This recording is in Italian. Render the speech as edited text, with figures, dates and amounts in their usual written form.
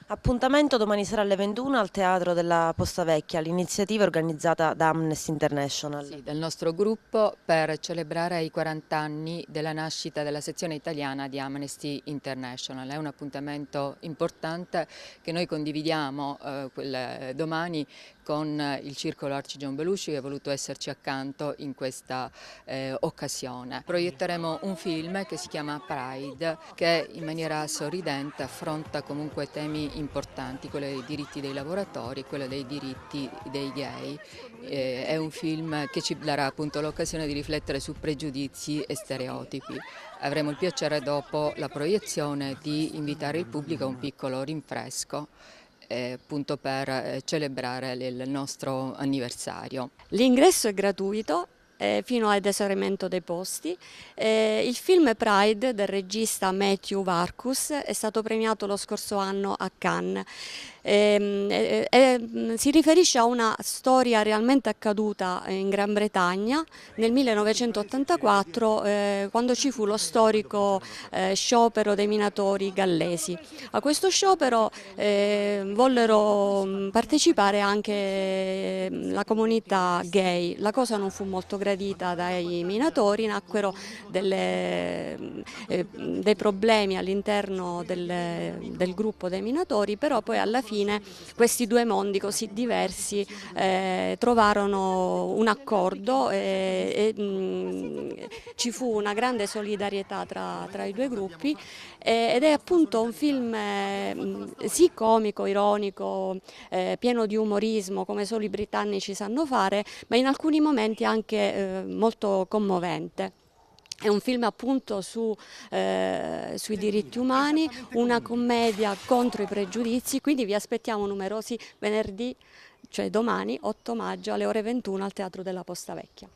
Appuntamento domani sera alle 21 al Teatro della Posta Vecchia, l'iniziativa è organizzata da Amnesty International. Sì, del nostro gruppo per celebrare i 40 anni della nascita della sezione italiana di Amnesty International. È un appuntamento importante che noi condividiamo domani con il Circolo Arci John Belushi, che ha voluto esserci accanto in questa occasione. Proietteremo un film che si chiama Pride, che in maniera sorridente affronta comunque temi importanti, quello dei diritti dei lavoratori e quello dei diritti dei gay. È un film che ci darà appunto l'occasione di riflettere su pregiudizi e stereotipi. Avremo il piacere dopo la proiezione di invitare il pubblico a un piccolo rinfresco appunto per celebrare il nostro anniversario. L'ingresso è gratuito fino ad esaurimento dei posti. Il film Pride del regista Matthew Varkus è stato premiato lo scorso anno a Cannes. Si riferisce a una storia realmente accaduta in Gran Bretagna nel 1984, quando ci fu lo storico sciopero dei minatori gallesi. A questo sciopero vollero partecipare anche la comunità gay. La cosa non fu molto gradita dai minatori, nacquero dei problemi all'interno del gruppo dei minatori, però poi alla fine questi due mondi così diversi trovarono un accordo e ci fu una grande solidarietà tra i due gruppi ed è appunto un film sì comico, ironico, pieno di umorismo come solo i britannici sanno fare, ma in alcuni momenti anche molto commovente. È un film appunto sui diritti umani, una commedia contro i pregiudizi, quindi vi aspettiamo numerosi venerdì, cioè domani 8 maggio alle ore 21 al Teatro della Posta Vecchia.